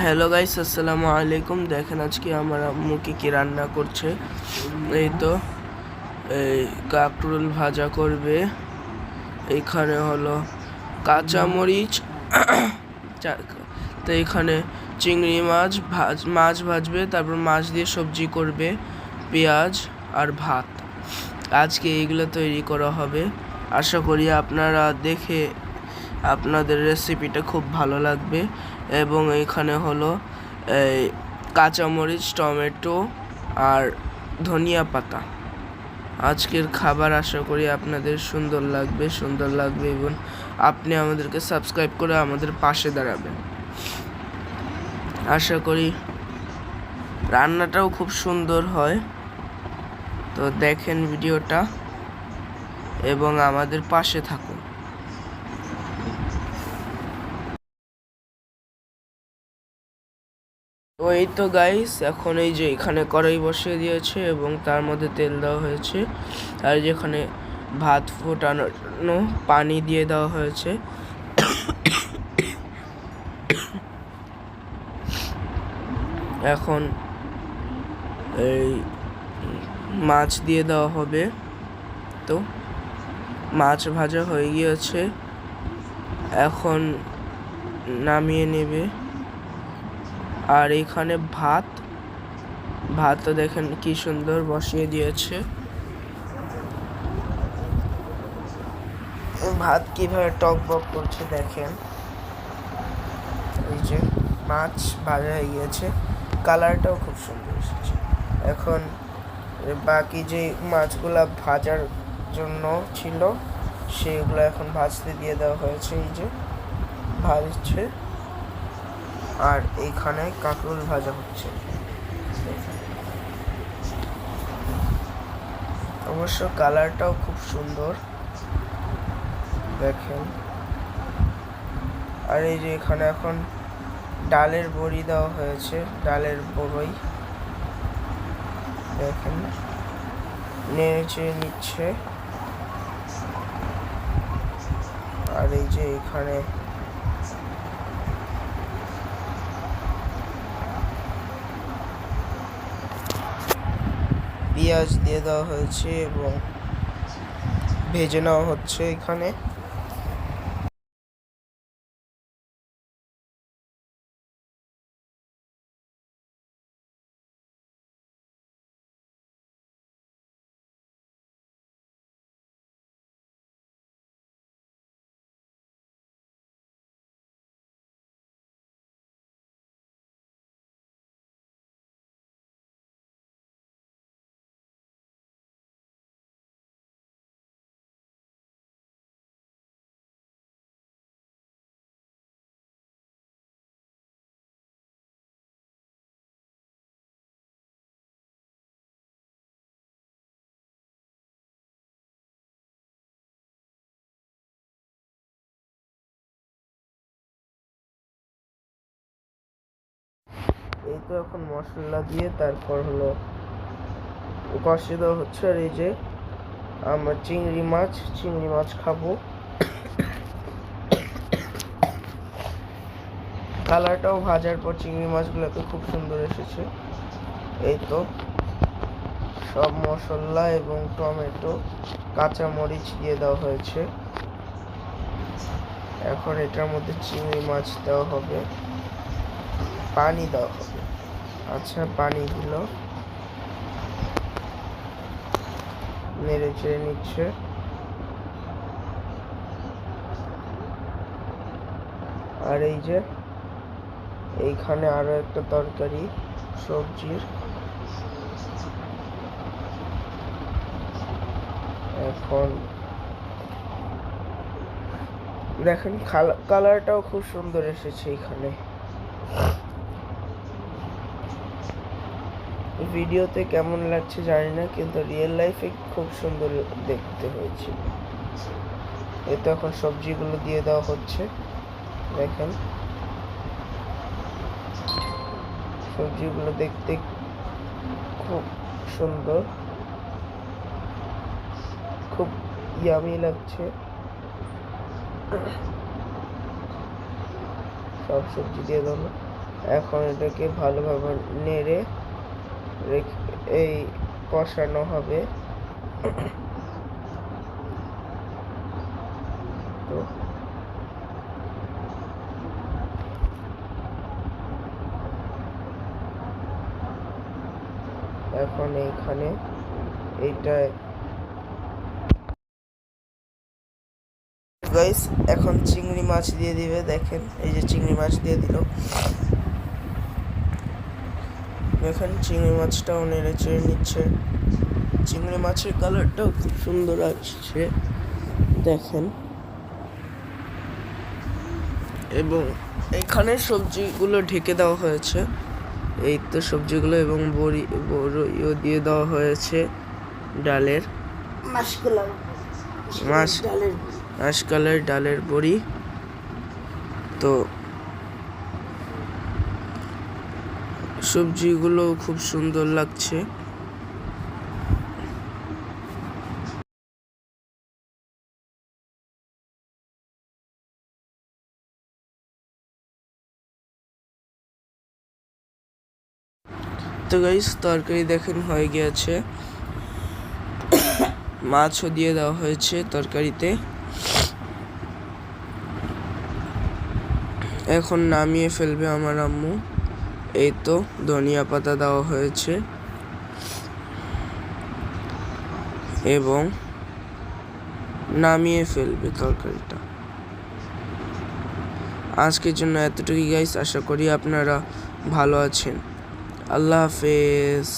Hello guys, আসসালামু আলাইকুম। দেখেন আজকে আমার আম্মু কি রান্না করছে। এই তো এই কাকরোল ভাজা করবে। এইখানে হলো কাঁচামরিচ তো এখানে চিংড়ি মাছ ভাজবে, তারপর মাছ দিয়ে সবজি করবে, পেঁয়াজ আর ভাত। আজকে এইগুলো তৈরি করা হবে। আশা করি আপনারা দেখে আপনাদের রেসিপিটা খুব ভালো লাগবে। এবং এখানে হলো এই কাঁচামরিচ, টমেটো আর ধনিয়া পাতা। আজকের খাবার আশা করি আপনাদের সুন্দর লাগবে এবং আপনি আমাদেরকে সাবস্ক্রাইব করে আমাদের পাশে দাঁড়াবেন। আশা করি রান্নাটাও খুব সুন্দর হয়। তো দেখেন ভিডিওটা এবং আমাদের পাশে থাকুন। তো এই তো গাইস, এখন এই যে এখানে কড়াই বসিয়ে দিয়েছে এবং তার মধ্যে তেল দেওয়া হয়েছে, আর যেখানে ভাত ফোটানো পানি দিয়ে দেওয়া হয়েছে। এখন এই মাছ দিয়ে দেওয়া হবে। তো মাছ ভাজা হয়ে গিয়েছে, এখন নামিয়ে নেবে। আর এখানে ভাত তো দেখেন কি সুন্দর বসিয়ে দিয়েছে। ভাত কিভাবে টক বক করছে দেখেন। এই যে মাছ ভাজা হয়ে গিয়েছে, কালারটাও খুব সুন্দর এসেছে। এখন বাকি যে মাছগুলা ভাজার জন্য ছিল সেগুলো এখন ভাজতে দিয়ে দেওয়া হয়েছে। এই যে ভাজছে, আর এইখানে কাঁকরোল ভাজা হচ্ছে। অবশ্য কালারটাও খুব সুন্দর দেখেন। আর এই যে এখানে এখন ডালের বড়ি দেওয়া হয়েছে, ডালের বড়ই দেখেন নেড়ে নিচ্ছে। আর এই যে এখানে পেঁয়াজ দিয়ে দেওয়া হয়েছে এবং ভেজে নেওয়া হচ্ছে এখানে। এই তো এখন মশলা দিয়ে তারপর হলো কষিয়ে দেওয়া হচ্ছে। আর এই যে আমরা চিংড়ি মাছ খাবো। কালারটাও ভাজার পর চিংড়ি মাছগুলোকে খুব সুন্দর এসেছে। এই তো সব মশলা এবং টমেটো, কাঁচা মরিচ দিয়ে দেওয়া হয়েছে। এখন এটার মধ্যে চিংড়ি মাছ দেওয়া হবে, পানি দেওয়া হবে। আচ্ছা, পানি দিল, নেড়ে চেড়ে নিচ্ছে। আর এই যে এইখানে আরো একটা তরকারি সবজির। এখন দেখেন কালারটাও খুব সুন্দর এসেছে এখানে। ভিডিওতে কেমন লাগছে জানি না, কিন্তু রিয়েল লাইফে খুব সুন্দর দেখতে হয়েছে। এতে এখন সবজিগুলো দিয়ে দেওয়া হচ্ছে। দেখেন সবজিগুলো দেখতে খুব সুন্দর, খুব ইয়ামি লাগছে। সব সবজি দিয়ে দেবো। এখন এটাকে ভালোভাবে নেড়ে এই কষানো হবে। তো এখন এইখানে এইটা গাইস এখন চিংড়ি মাছ দিয়ে দিবে। দেখেন এই যে চিংড়ি মাছ দিয়ে দিল। দেখেন চিংড়ি মাছটাও নেড়ে চেড়ে নিচ্ছে। চিংড়ি মাছের কালারটাও খুব সুন্দর আসছে দেখেন। এবং এখানে সবজিগুলো ঢেকে দেওয়া হয়েছে। এই তো সবজিগুলো এবং বড়িও দিয়ে দেওয়া হয়েছে ডালের মাশকালের ডালের বড়ি। তো সবজিগুলো খুব সুন্দর লাগছে। তো গাইস তরকারি দেখেন হয়ে গিয়েছে। মাছও দিয়ে দেওয়া হয়েছে তরকারিতে। এখন নামিয়ে ফেলবে আমার আম্মু। এই তো ধনিয়া পাতা দেওয়া হয়েছে এবং নামিয়ে ফেলবে তরকারিটা। আজকের জন্য এতটুকুই গাইস। আশা করি আপনারা ভালো আছেন। আল্লাহ হাফেজ।